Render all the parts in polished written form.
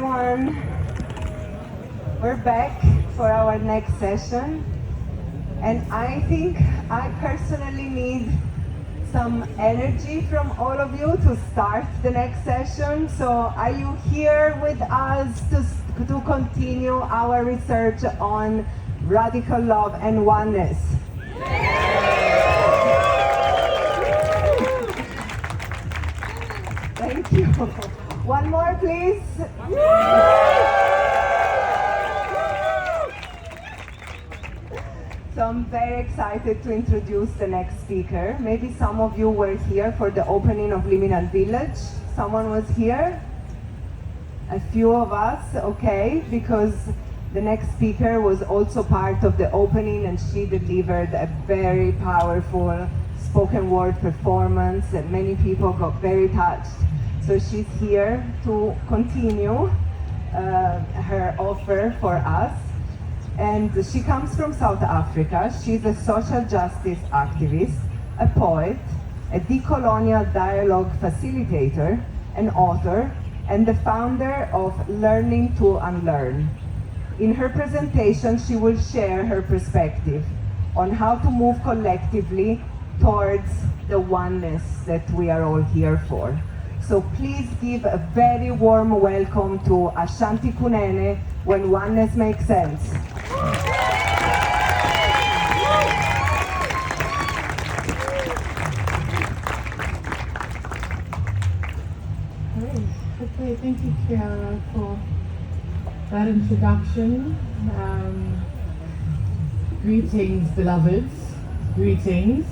everyone. We're back for our next session. And I think I personally need some energy from all of you to start the next session. So are you here with us to continue our research on radical love and oneness? Thank you. One more, please. So I'm very excited to introduce the next speaker. Maybe some of you were here for the opening of Liminal Village. Someone was here? A few of us, okay, because the next speaker was also part of the opening and she delivered a very powerful spoken word performance and many people got very touched. So she's here to continue her offer for us. And she comes from South Africa. She's a social justice activist, a poet, a decolonial dialogue facilitator, an author, and the founder of Learning to Unlearn. In her presentation, she will share her perspective on how to move collectively towards the oneness that we are all here for. So please give a very warm welcome to Ashanti Kunene, When Oneness Makes Sense. Okay, thank you, Chiara, for that introduction. Greetings, beloveds. Greetings.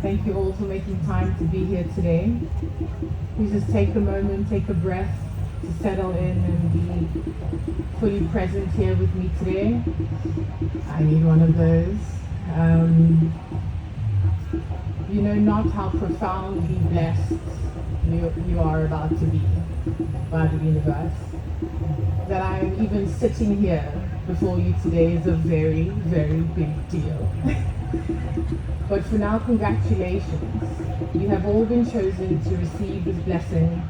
Thank you all for making time to be here today. Please just take a moment, take a breath to settle in and be fully present here with me today. I need one of those. You know not how profoundly blessed you are about to be by the universe. That I am even sitting here before you today is a very, very big deal. But for now, congratulations. You have all been chosen to receive this blessing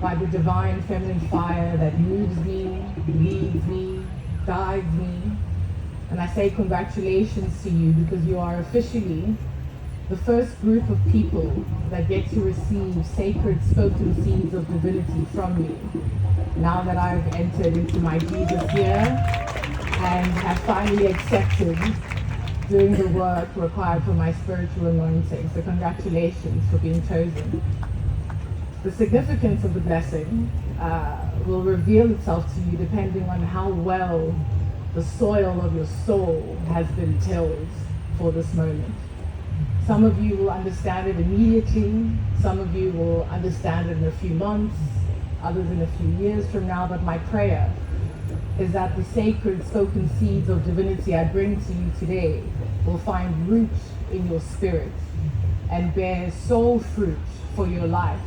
by the divine feminine fire that moves me, leads me, guides me. And I say congratulations to you because you are officially the first group of people that get to receive sacred spoken seeds of divinity from me. Now that I've entered into my Jesus year and have finally accepted doing the work required for my spiritual anointing. So congratulations for being chosen. The significance of the blessing will reveal itself to you depending on how well the soil of your soul has been tilled for this moment. Some of you will understand it immediately, some of you will understand it in a few months, others in a few years from now, but my prayer is that the sacred spoken seeds of divinity I bring to you today will find root in your spirit and bear soul fruit for your life,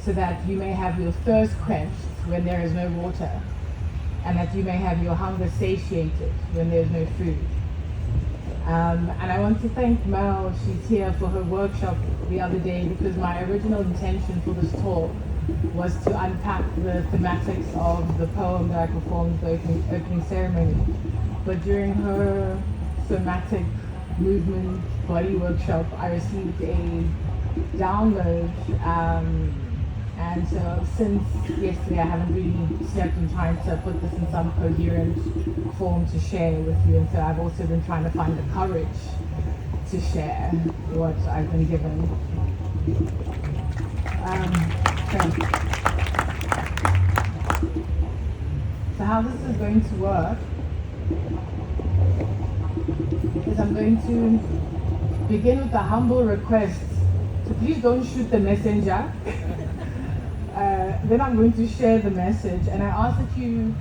so that you may have your thirst quenched when there is no water, and that you may have your hunger satiated when there is no food. And I want to thank Mel, she's here, for her workshop the other day, because my original intention for this talk was to unpack the thematics of the poem that I performed the opening ceremony. But during her thematic movement body workshop, I received a download. And so since yesterday, I haven't really slept in time to put this in some coherent form to share with you. And so I've also been trying to find the courage to share what I've been given. So how this is going to work is I'm going to begin with a humble request. So please don't shoot the messenger. Then I'm going to share the message, and I ask that you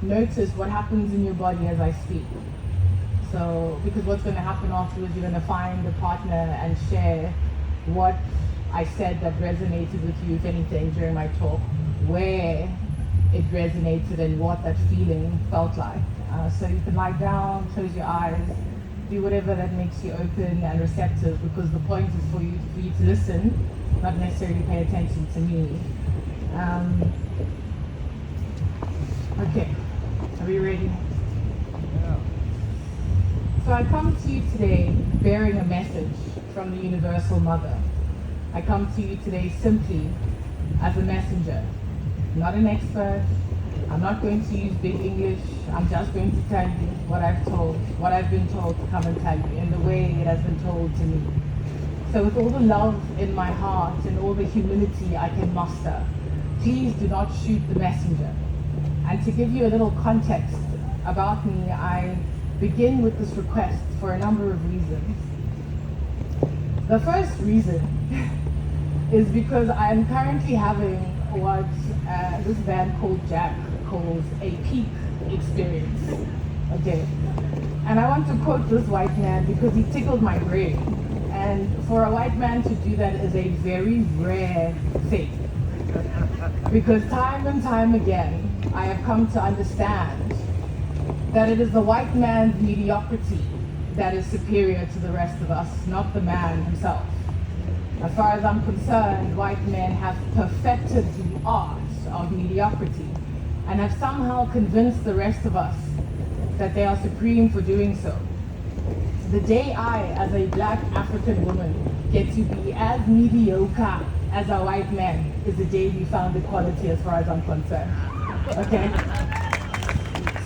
notice what happens in your body as I speak. So, because what's going to happen afterwards, you're going to find a partner and share what I said that resonated with you, if anything, during my talk, where it resonated and what that feeling felt like. So you can lie down, close your eyes, do whatever that makes you open and receptive, because the point is for you to listen, not necessarily pay attention to me. Okay, are we ready? So I come to you today bearing a message from the Universal Mother. I come to you today simply as a messenger, not an expert. I'm not going to use big English. I'm just going to tell you what I've been told to come and tell you in the way it has been told to me. So with all the love in my heart and all the humility I can muster, please do not shoot the messenger. And to give you a little context about me, I begin with this request for a number of reasons. The first reason is because I am currently having what this band called Jack calls a peak experience. Okay, and I want to quote this white man because he tickled my brain. And for a white man to do that is a very rare thing. Because time and time again, I have come to understand that it is the white man's mediocrity that is superior to the rest of us, not the man himself. As far as I'm concerned, white men have perfected the art of mediocrity and have somehow convinced the rest of us that they are supreme for doing so. The day I, as a black African woman, get to be as mediocre as a white man is the day we found equality as far as I'm concerned. Okay?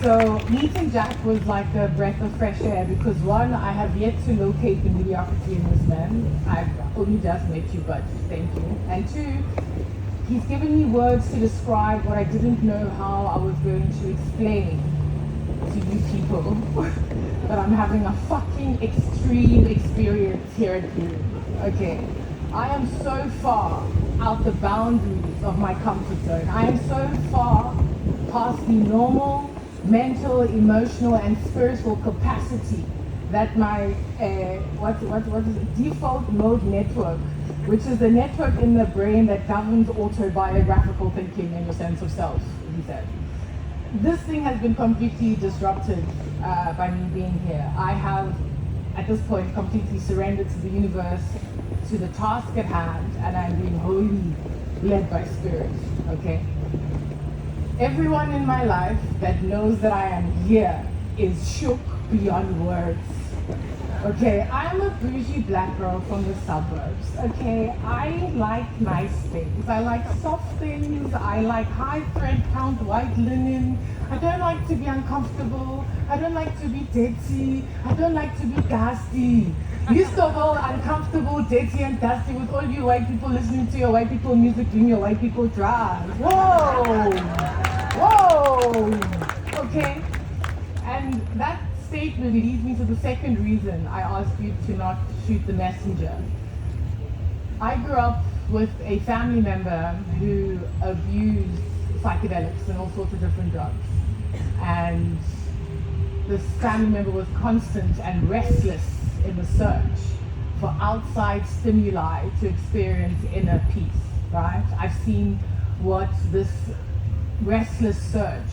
So meeting Jack was like a breath of fresh air because one, I have yet to locate the mediocrity in this man. I've only just met you, but thank you. And two, he's given me words to describe what I didn't know how I was going to explain to you people. But I'm having a fucking extreme experience here at Kunene. Okay, I am so far out the boundaries of my comfort zone. I am so far past the normal mental, emotional, and spiritual capacity that my what is it? Default mode network, which is the network in the brain that governs autobiographical thinking and your sense of self, he said. This thing has been completely disrupted by me being here. I have, at this point, completely surrendered to the universe, to the task at hand, and I'm being wholly led by spirit, okay? Everyone in my life that knows that I am here is shook beyond words. Okay, I'm a bougie black girl from the suburbs. Okay, I like nice things. I like soft things. I like high thread count white linen. I don't like to be uncomfortable. I don't like to be dirty. I don't like to be dusty. Least of all, uncomfortable, dirty, and dusty with all you white people listening to your white people music, doing your white people drive. Whoa! Whoa! Okay, and that statement leads me to the second reason I asked you to not shoot the messenger. I grew up with a family member who abused psychedelics and all sorts of different drugs. And this family member was constant and restless in the search for outside stimuli to experience inner peace, right? I've seen what this restless search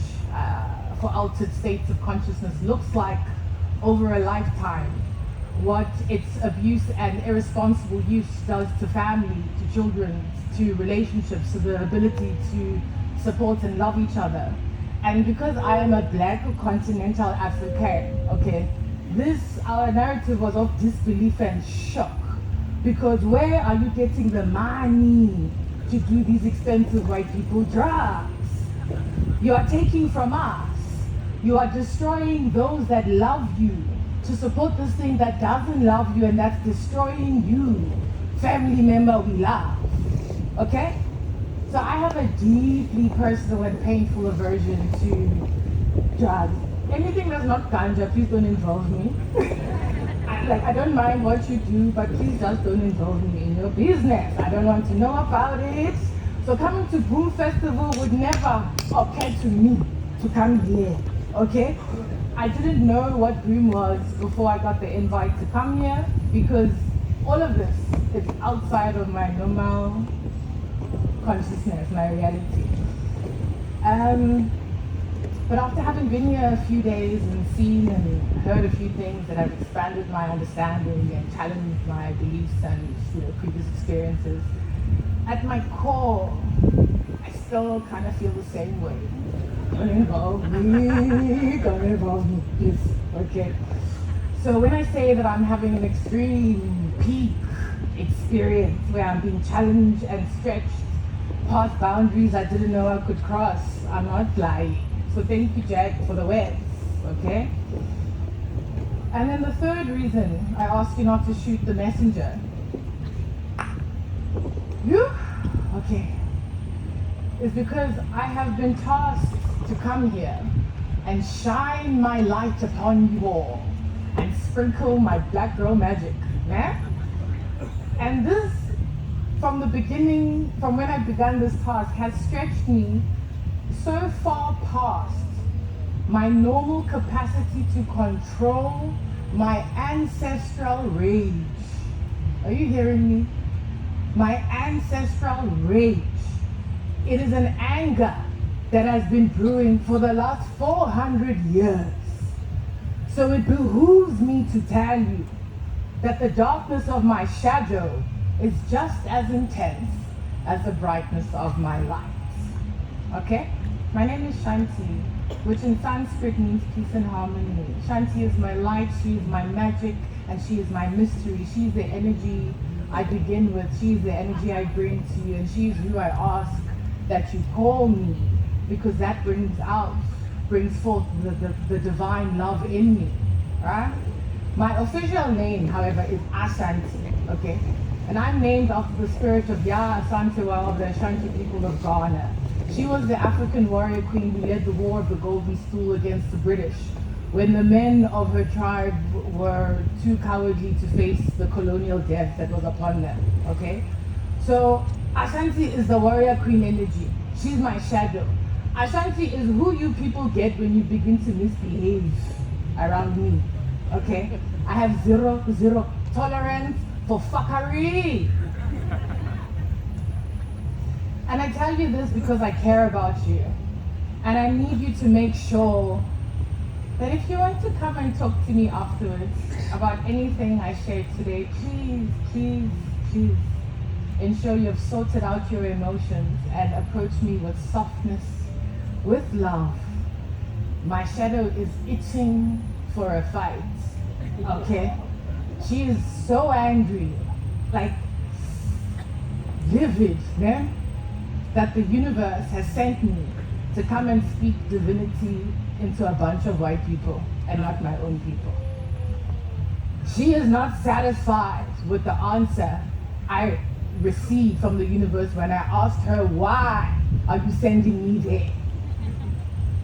for altered states of consciousness looks like over a lifetime, what its abuse and irresponsible use does to family, to children, to relationships, to the ability to support and love each other. And because I am a black continental African, okay, our narrative was of disbelief and shock. Because where are you getting the money to do these expensive white people drugs? You are taking from us. You are destroying those that love you to support this thing that doesn't love you and that's destroying you, family member we love. Okay? So I have a deeply personal and painful aversion to drugs. Anything that's not ganja, please don't involve me. I don't mind what you do, but please just don't involve me in your business. I don't want to know about it. So coming to Boom Festival would never occur to me to come here, okay? I didn't know what Boom was before I got the invite to come here because all of this is outside of my normal consciousness, my reality. But after having been here a few days and seen and heard a few things that have expanded my understanding and challenged my beliefs and previous experiences, at my core, I still kind of feel the same way. Don't involve me. Don't involve me, please. Okay. So when I say that I'm having an extreme peak experience where I'm being challenged and stretched past boundaries I didn't know I could cross, I'm not lying. So thank you, Jack, for the words. Okay. And then the third reason I ask you not to shoot the messenger. You? Okay. Is because I have been tasked to come here and shine my light upon you all and sprinkle my black girl magic. Yeah? And this, from the beginning, from when I began this task, has stretched me so far past my normal capacity to control my ancestral rage. Are you hearing me? My ancestral rage. It is an anger that has been brewing for the last 400 years. So it behooves me to tell you that the darkness of my shadow is just as intense as the brightness of my light. Okay? My name is Shanti, which in Sanskrit means peace and harmony. Shanti is my light, she is my magic, and she is my mystery. She is the energy I begin with. She is the energy I bring to you, and she is who I ask that you call me, because that brings forth the divine love in me, right? My official name, however, is Ashanti, okay? And I'm named after the spirit of Ashanti of the Ashanti people of Ghana. She was the African warrior queen who led the War of the Golden Stool against the British, when the men of her tribe were too cowardly to face the colonial death that was upon them, okay? So Ashanti is the warrior queen energy. She's my shadow. Ashanti is who you people get when you begin to misbehave around me, okay? I have zero tolerance for fuckery. And I tell you this because I care about you. And I need you to make sure that if you want to come and talk to me afterwards about anything I shared today, please ensure you've sorted out your emotions and approach me with softness, with love. My shadow is itching for a fight, okay? She is so angry, like livid, man, that the universe has sent me to come and speak divinity into a bunch of white people and not my own people. She is not satisfied with the answer I received from the universe when I asked her, why are you sending me there?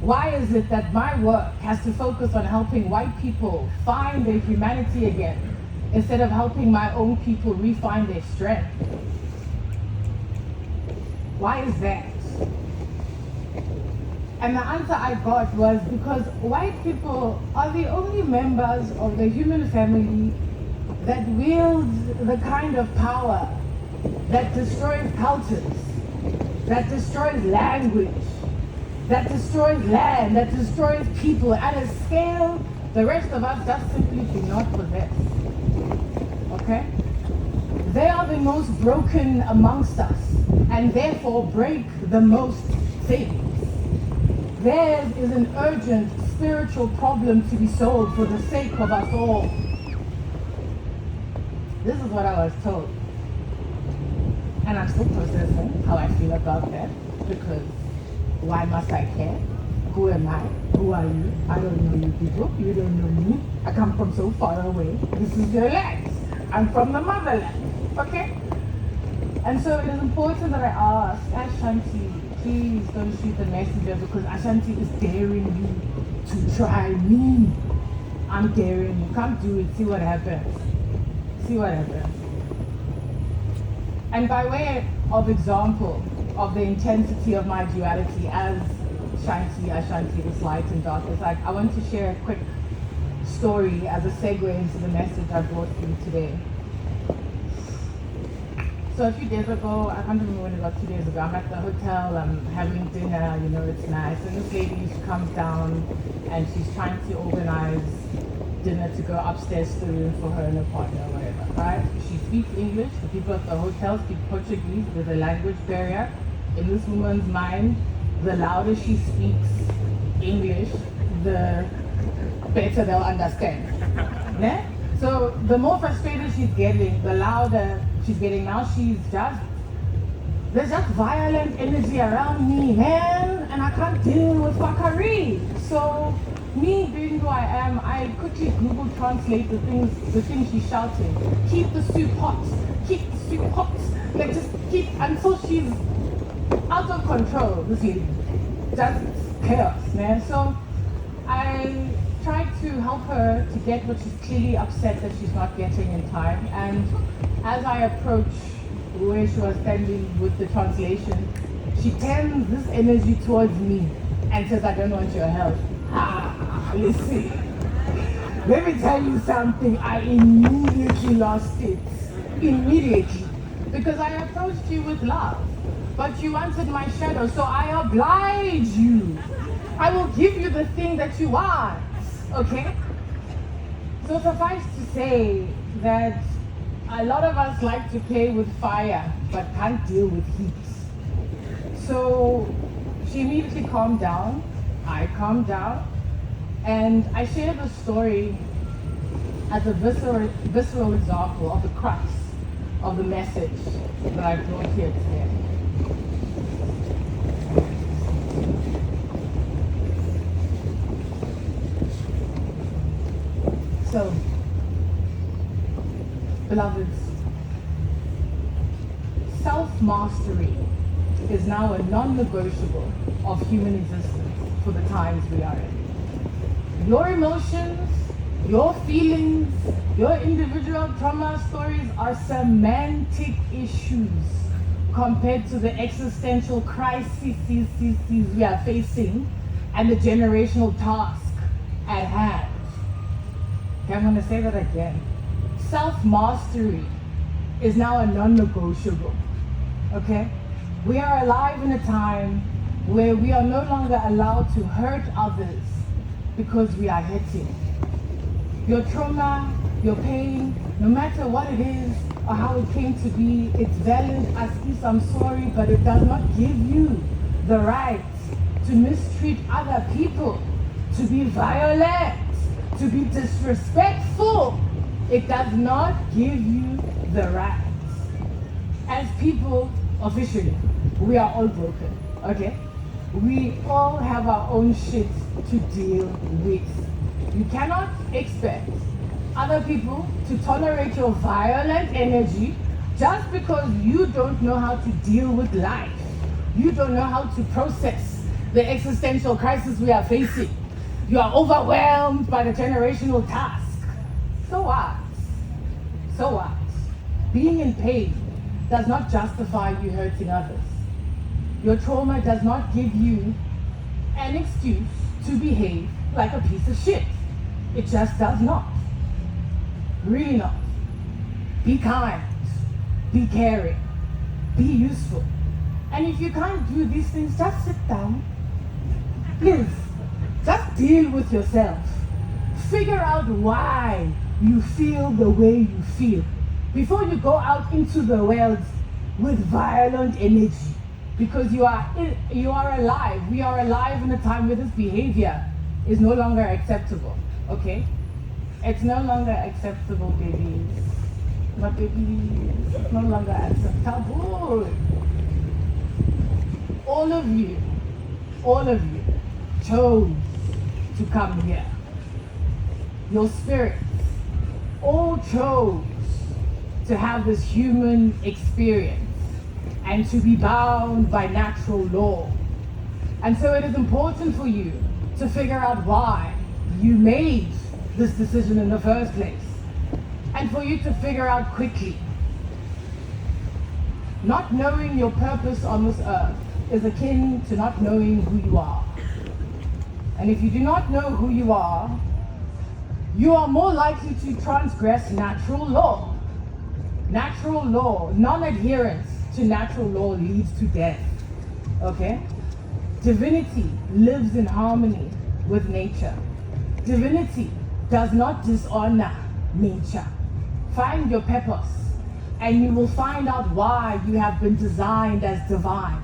Why is it that my work has to focus on helping white people find their humanity again instead of helping my own people refine their strength? Why is that? And the answer I got was because white people are the only members of the human family that wield the kind of power that destroys cultures, that destroys language, that destroys land, that destroys people at a scale the rest of us just simply do not possess. Okay? They are the most broken amongst us and therefore break the most things. Theirs is an urgent spiritual problem to be solved for the sake of us all. This is what I was told. And I'm still processing how I feel about that, because why must I care? Who am I? Who are you? I don't know you people. You don't know me. I come from so far away. This is your land. I'm from the motherland. Okay? And so it is important that I ask Ashanti, please don't shoot the messenger, because Ashanti is daring you to try me. I'm daring you. Come do it. See what happens. See what happens. And by way of example of the intensity of my duality as Ashanti, this light and darkness, I want to share a quick story as a segue into the message I brought for you today. So a few days ago, I can't remember when it was, 2 days ago, I'm at the hotel, I'm having dinner, you know, it's nice. And this lady, she comes down and she's trying to organize dinner to go upstairs to the room for her and her partner or whatever, right? She speaks English, the people at the hotel speak Portuguese, there's a language barrier. In this woman's mind, the louder she speaks, English, the better they'll understand. Yeah? So the more frustrated she's getting, the louder she's getting. Now there's just violent energy around me, man, and I can't deal with fuckery. So me being who I am, I quickly Google translate the things she's shouting. Keep the soup hot, keep the soup hot. Like just keep, until she's out of control, this lady. Just chaos, man. So I tried to help her to get what she's clearly upset that she's not getting in time. And as I approach where she was standing with the translation, she turns this energy towards me and says, I don't want your help. Listen, let me tell you something. I immediately lost it. Immediately. Because I approached you with love. But you wanted my shadow, so I oblige you. I will give you the thing that you want. Okay? So suffice to say that a lot of us like to play with fire, but can't deal with heat. So she immediately calmed down. I calmed down. And I share the story as a visceral example of the crux of the message that I brought here today. So, beloveds, self-mastery is now a non-negotiable of human existence for the times we are in. Your emotions, your feelings, your individual trauma stories are semantic issues compared to the existential crises we are facing and the generational task at hand. Okay, I'm going to say that again. Self-mastery is now a non-negotiable. Okay? We are alive in a time where we are no longer allowed to hurt others because we are hurting. Your trauma, your pain, no matter what it is or how it came to be, it's valid as is, I'm sorry, but it does not give you the right to mistreat other people, to be violent, to be disrespectful. It does not give you the right. As people, officially, we are all broken, okay? We all have our own shit to deal with. You cannot expect other people to tolerate your violent energy just because you don't know how to deal with life. You don't know how to process the existential crisis we are facing. You are overwhelmed by the generational task. So what? So what? Being in pain does not justify you hurting others. Your trauma does not give you an excuse to behave like a piece of shit. It just does not. Really not. Be kind. Be caring. Be useful. And if you can't do these things, just sit down. Please, just deal with yourself. Figure out why you feel the way you feel before you go out into the world with violent energy. Because you are alive. We are alive in a time where this behavior is no longer acceptable. Okay? It's no longer acceptable, babies. My babies, it's no longer acceptable. All of you chose to come here. Your spirits all chose to have this human experience and to be bound by natural law. And so it is important for you to figure out why you made this decision in the first place. And for you to figure out quickly. Not knowing your purpose on this earth is akin to not knowing who you are. And if you do not know who you are more likely to transgress natural law. Natural law, non-adherence to natural law leads to death. Okay? Divinity lives in harmony with nature. Divinity does not dishonor nature. Find your purpose, and you will find out why you have been designed as divine.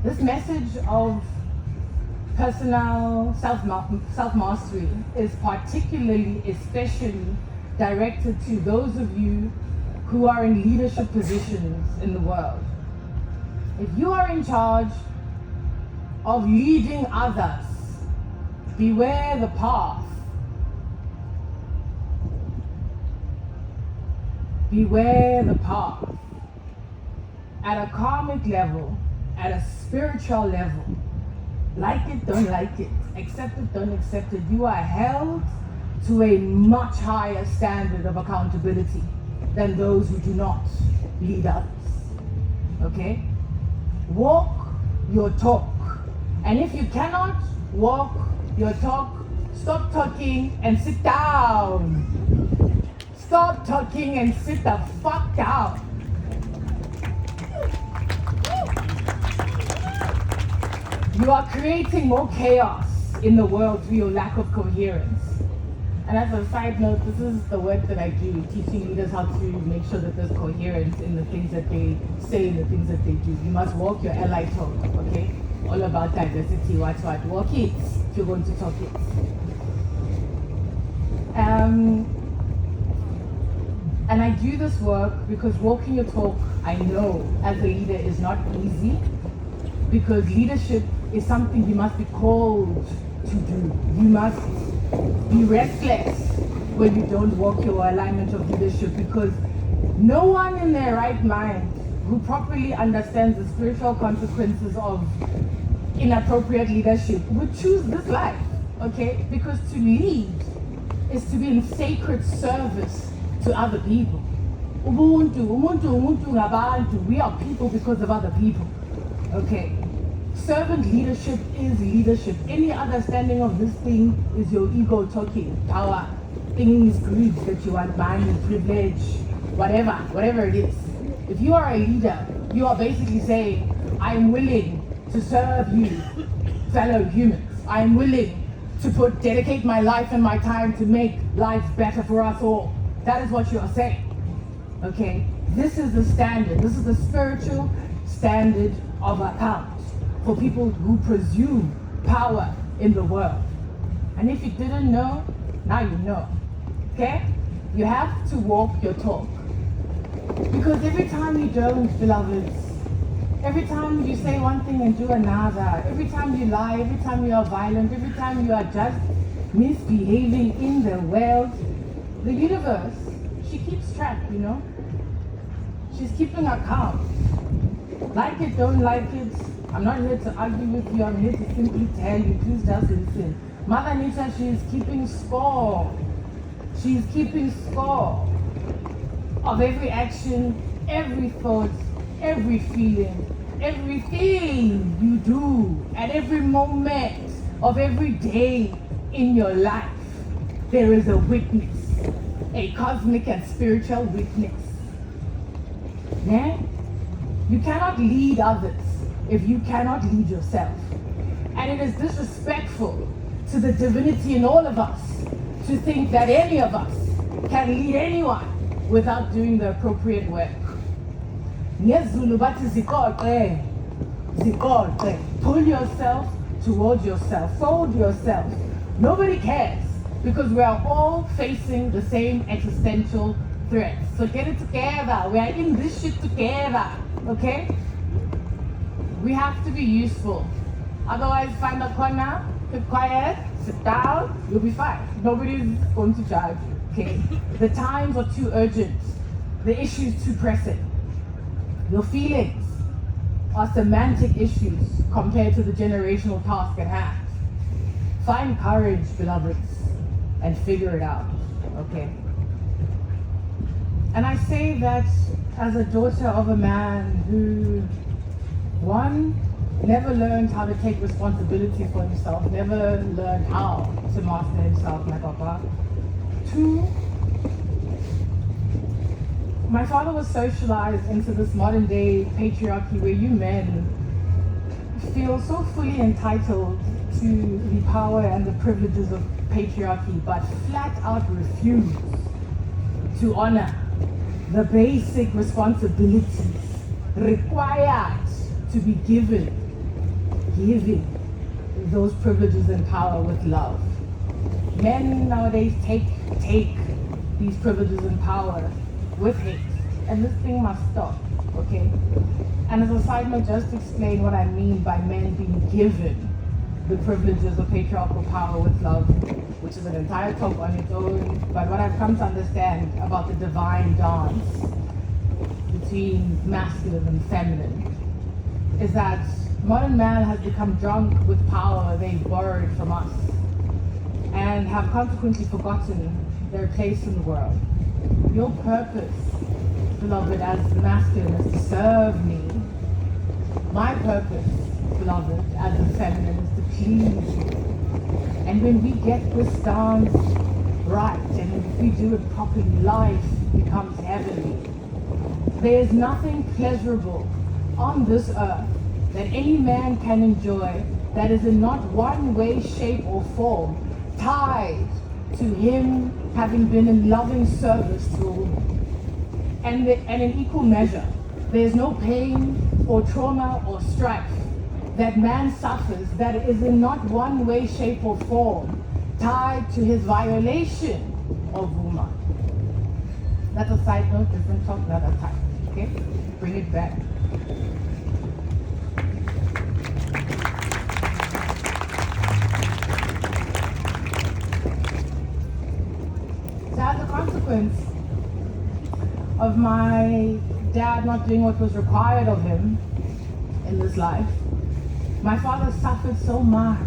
This message of personal self-mastery is particularly, especially directed to those of you who are in leadership positions in the world. If you are in charge of leading others, beware the path. Beware the path. At a karmic level, at a spiritual level, like it, don't like it, accept it, don't accept it, you are held to a much higher standard of accountability than those who do not lead others. Okay? Walk your talk. And if you cannot walk your talk, stop talking and sit down. Stop talking and sit the fuck down. You are creating more chaos in the world through your lack of coherence. And as a side note, this is the work that I do, teaching leaders how to make sure that there's coherence in the things that they say and the things that they do. You must walk your ally talk, okay? All about diversity, what? Walk it if you're going to talk it. And I do this work because walking your talk, I know, as a leader is not easy, because leadership is something you must be called to do. You must be restless when you don't walk your alignment of leadership, because no one in their right mind who properly understands the spiritual consequences of inappropriate leadership would choose this life, okay? Because to lead is to be in sacred service to other people. Umuntu ngabantu. We are people because of other people, okay? Servant leadership is leadership. Any understanding of this thing is your ego talking, power, things, greed that you want, money, privilege, whatever it is. If you are a leader, you are basically saying, I'm willing to serve you, fellow humans. I'm willing to dedicate my life and my time to make life better for us all. That is what you are saying, okay? This is the standard. This is the spiritual standard of account for people who presume power in the world. And if you didn't know, now you know, okay? You have to walk your talk. Because every time you don't, beloveds, every time you say one thing and do another, every time you lie, every time you are violent, every time you are just misbehaving in the world, the universe, she keeps track, you know? She's keeping account. Like it, don't like it, I'm not here to argue with you, I'm here to simply tell you, please just listen. Mother Nature, she is keeping score. She's keeping score of every action, every thought, every feeling, everything you do at every moment of every day in your life. There is a witness, a cosmic and spiritual witness. Yeah? You cannot lead others if you cannot lead yourself. And it is disrespectful to the divinity in all of us to think that any of us can lead anyone without doing the appropriate work. Pull yourself towards yourself, fold yourself. Nobody cares, because we are all facing the same existential threats. So get it together. We are in this shit together, okay? We have to be useful. Otherwise, find a corner, keep quiet, sit down, you'll be fine. Nobody's going to judge you, okay? The times are too urgent. The issues too pressing. Your feelings are semantic issues compared to the generational task at hand. Find courage, beloveds, and figure it out, okay? And I say that as a daughter of a man who, one, never learned how to take responsibility for himself, never learned how to master himself, my papa. Two, my father was socialized into this modern day patriarchy where you men feel so fully entitled to the power and the privileges of patriarchy, but flat out refuse to honor the basic responsibilities required to be given those privileges and power with love. Men nowadays take these privileges and power with hate, and this thing must stop, okay? And as a side note, just to explain what I mean by men being given the privileges of patriarchal power with love, which is an entire talk on its own, but what I've come to understand about the divine dance between masculine and feminine is that modern man has become drunk with power they've borrowed from us and have consequently forgotten their place in the world. Your purpose, beloved, as the masculine is to serve me. My purpose, beloved, as the feminine is to please you. And when we get this dance right, and if we do it properly, life becomes heavenly. There is nothing pleasurable on this earth that any man can enjoy that is in not one way, shape, or form tied to him having been in loving service to a woman. And in equal measure, there is no pain or trauma or strife that man suffers that is in not one way, shape, or form tied to his violation of woman. That's a side note, different talk, another time. Okay? Bring it back. So as a consequence of my dad not doing what was required of him in this life, my father suffered so much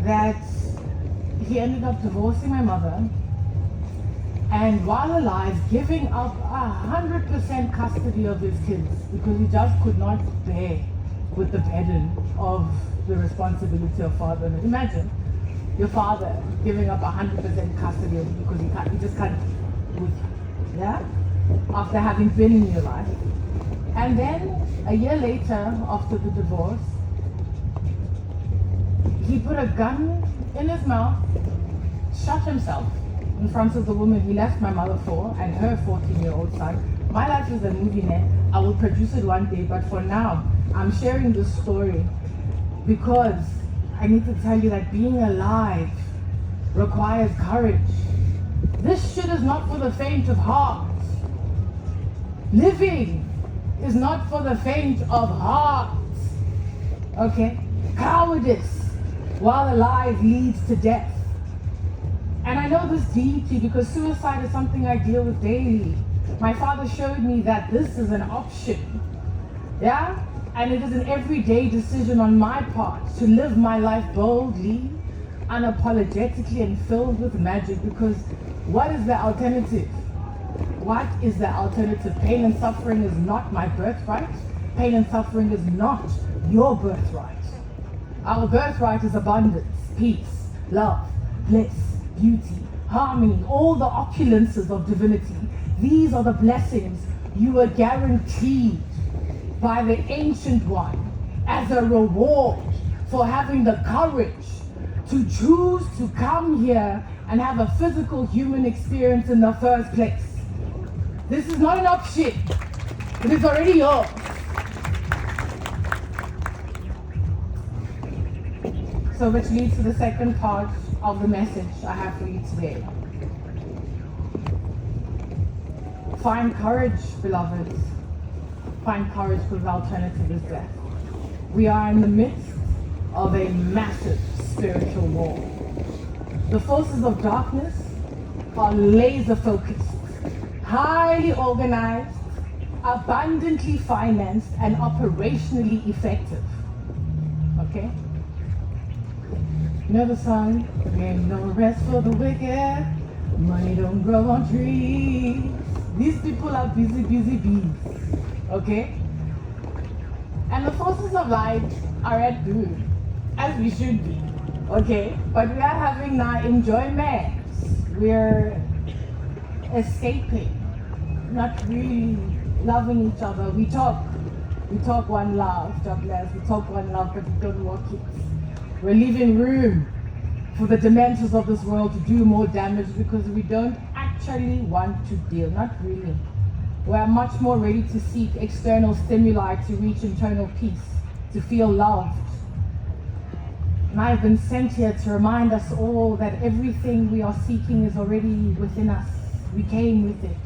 that he ended up divorcing my mother, and while alive giving up 100% custody of his kids because he just could not bear with the burden of the responsibility of fatherhood. Imagine your father giving up 100% custody of you because he just can't with you, yeah? After having been in your life. And then a year later, after the divorce, he put a gun in his mouth, shot himself in front of the woman he left my mother for and her 14-year-old son. My life is a movie now. I will produce it one day, but for now, I'm sharing this story because I need to tell you that being alive requires courage. This shit is not for the faint of heart. Living is not for the faint of heart. Okay? Cowardice while alive leads to death. And I know this deeply because suicide is something I deal with daily. My father showed me that this is an option. Yeah? And it is an everyday decision on my part to live my life boldly, unapologetically, and filled with magic, because what is the alternative? What is the alternative? Pain and suffering is not my birthright. Pain and suffering is not your birthright. Our birthright is abundance, peace, love, bliss, beauty, harmony, all the opulences of divinity. These are the blessings you were guaranteed by the Ancient One as a reward for having the courage to choose to come here and have a physical human experience in the first place. This is not an option. It is already yours. So which leads to the second part of the message I have for you today. Find courage, beloveds. Find courage, because the alternative is death. We are in the midst of a massive spiritual war. The forces of darkness are laser focused, highly organized, abundantly financed, and operationally effective. Okay? You know the song? There ain't no rest for the wicked. Money don't grow on trees. These people are busy bees. Okay? And the forces of light are at boon, as we should be. Okay? But we are having now enjoyment. We're escaping, not really loving each other. We talk one love, jobless. We talk one love, but we don't walk it. We're leaving room for the dementors of this world to do more damage because we don't actually want to deal, not really. We're much more ready to seek external stimuli to reach internal peace, to feel loved. And I've been sent here to remind us all that everything we are seeking is already within us. We came with it.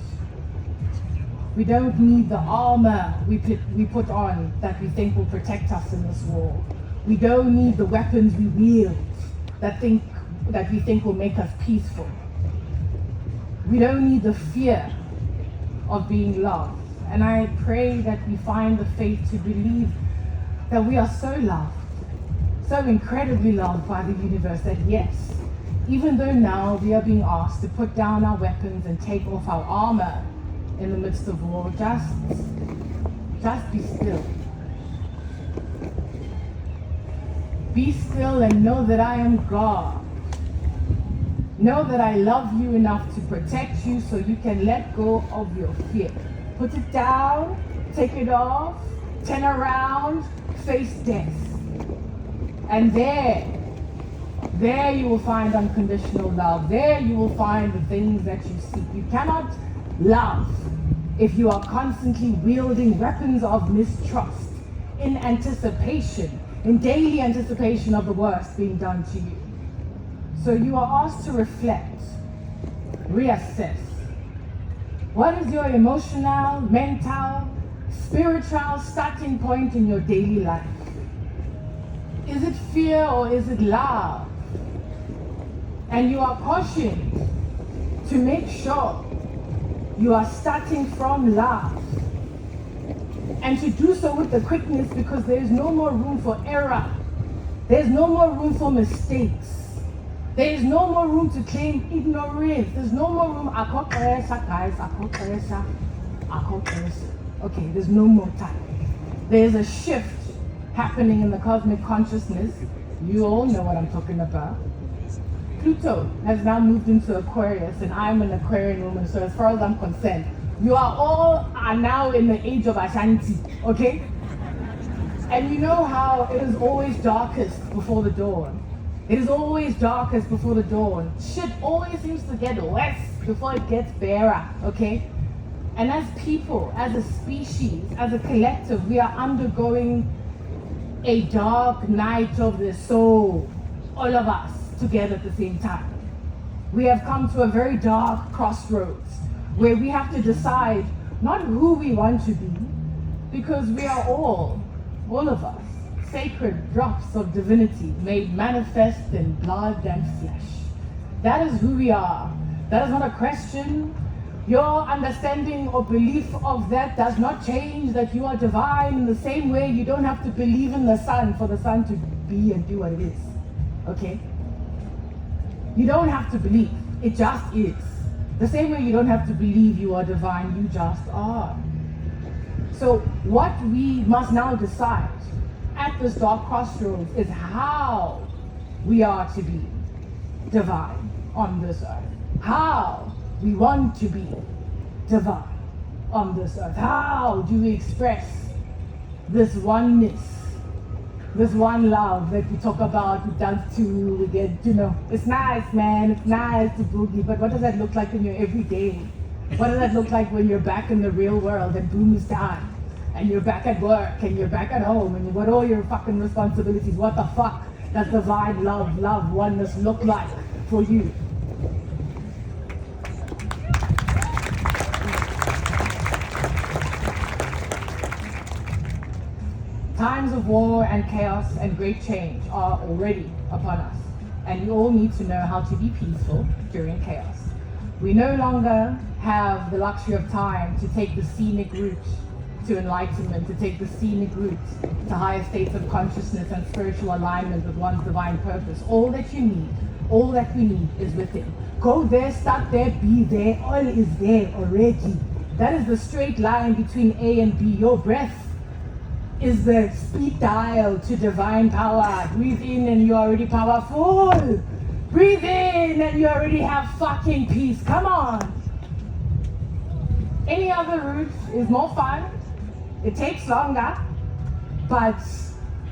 We don't need the armor we put on that we think will protect us in this war. We don't need the weapons we wield that we think will make us peaceful. We don't need the fear of being loved. And I pray that we find the faith to believe that we are so loved, so incredibly loved by the universe, that yes, even though now we are being asked to put down our weapons and take off our armor in the midst of war, just be still. Be still and know that I am God. Know that I love you enough to protect you so you can let go of your fear. Put it down, take it off, turn around, face death. And there you will find unconditional love. There you will find the things that you seek. You cannot love if you are constantly wielding weapons of mistrust in anticipation, in daily anticipation of the worst being done to you. So you are asked to reflect, reassess. What is your emotional, mental, spiritual starting point in your daily life? Is it fear or is it love? And you are cautioned to make sure you are starting from love. And to do so with the quickness, because there is no more room for error. There's no more room for mistakes. There is no more room to claim ignorance. There's no more room. Guys, okay, there's no more time. There's a shift happening in the cosmic consciousness. You all know what I'm talking about. Pluto has now moved into Aquarius, and I'm an Aquarian woman, so as far as I'm concerned, you are now in the age of Ashanti, okay? And you know how it is always darkest before the dawn. It is always darkest before the dawn. Shit always seems to get worse before it gets better, okay? And as people, as a species, as a collective, we are undergoing a dark night of the soul, all of us together at the same time. We have come to a very dark crossroads where we have to decide not who we want to be, because we are all of us, sacred drops of divinity made manifest in blood and flesh. That is who we are. That is not a question. Your understanding or belief of that does not change that you are divine in the same way you don't have to believe in the sun for the sun to be and do what it is. Okay? You don't have to believe. It just is. The same way you don't have to believe you are divine, you just are. So what we must now decide at this dark crossroads is how we are to be divine on this earth. How we want to be divine on this earth. How do we express this oneness, this one love that we talk about, we dance to, we get, it's nice, man, it's nice to boogie, but what does that look like in your everyday? What does that look like when you're back in the real world and boom is time? And you're back at work, and you're back at home, and you've got all your fucking responsibilities. What the fuck does divine love, oneness look like for you? Times of war and chaos and great change are already upon us, and you all need to know how to be peaceful during chaos. We no longer have the luxury of time to take the scenic route to enlightenment, to take the scenic route to higher states of consciousness and spiritual alignment with one's divine purpose. All that you need, all that we need is within. Go there, start there, be there, all is there already. That is the straight line between A and B. Your breath is the speed dial to divine power. Breathe in and you're already powerful. Breathe in and you already have fucking peace. Come on. Any other route is more fun. It takes longer, but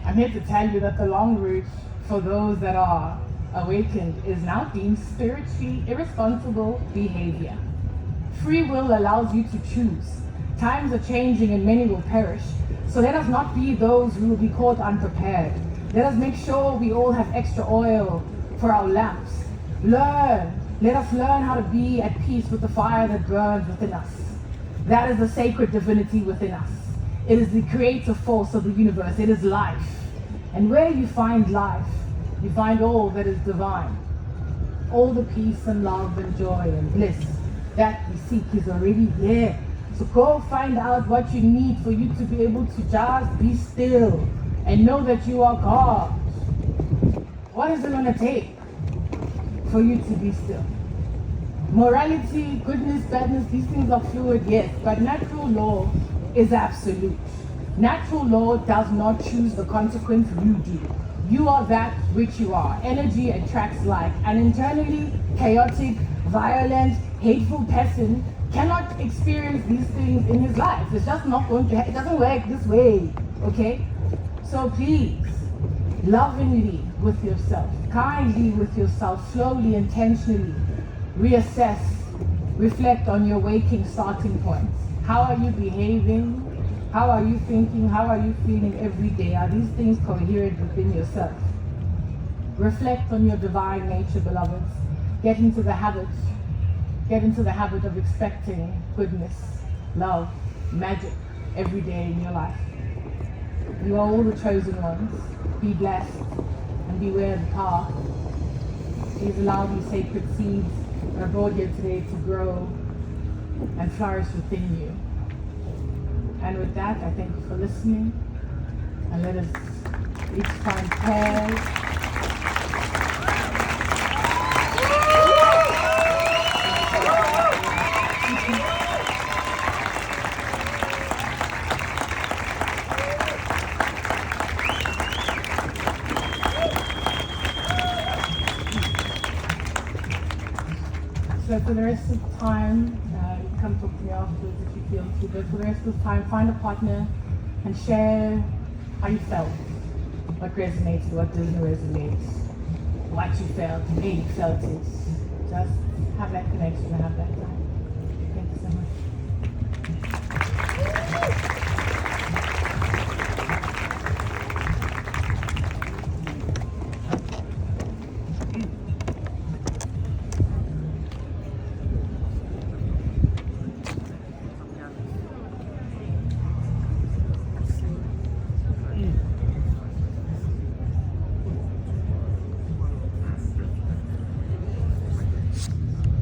I'm here to tell you that the long route for those that are awakened is now deemed spiritually irresponsible behavior. Free will allows you to choose. Times are changing and many will perish. So let us not be those who will be caught unprepared. Let us make sure we all have extra oil for our lamps. Let us learn how to be at peace with the fire that burns within us. That is the sacred divinity within us. It is the creative force of the universe. It is life. And where you find life, you find all that is divine. All the peace and love and joy and bliss that we seek is already there. So go find out what you need for you to be able to just be still and know that you are God. What is it going to take for you to be still? Morality, goodness, badness, these things are fluid, yes, but natural law is absolute. Natural law does not choose the consequence, you do. You are that which you are. Energy attracts like. An internally chaotic, violent, hateful person cannot experience these things in his life. It's just not going to, it doesn't work this way, okay? So please, lovingly with yourself, kindly with yourself, slowly, intentionally, reassess, reflect on your waking starting points. How are you behaving? How are you thinking? How are you feeling every day? Are these things coherent within yourself? Reflect on your divine nature, beloveds. Get into the habit of expecting goodness, love, magic every day in your life. You are all the chosen ones. Be blessed and beware the path. Please allow these sacred seeds that are brought here today to grow and flourish within you. And with that, I thank you for listening. And let us each find prayers. So for the rest of the time, you come talk to me afterwards if you feel to, but for the rest of the time, find a partner and share how you felt, what resonated, what didn't resonate, what you felt, the way you felt it. Just have that connection, have that time. Thank you so much.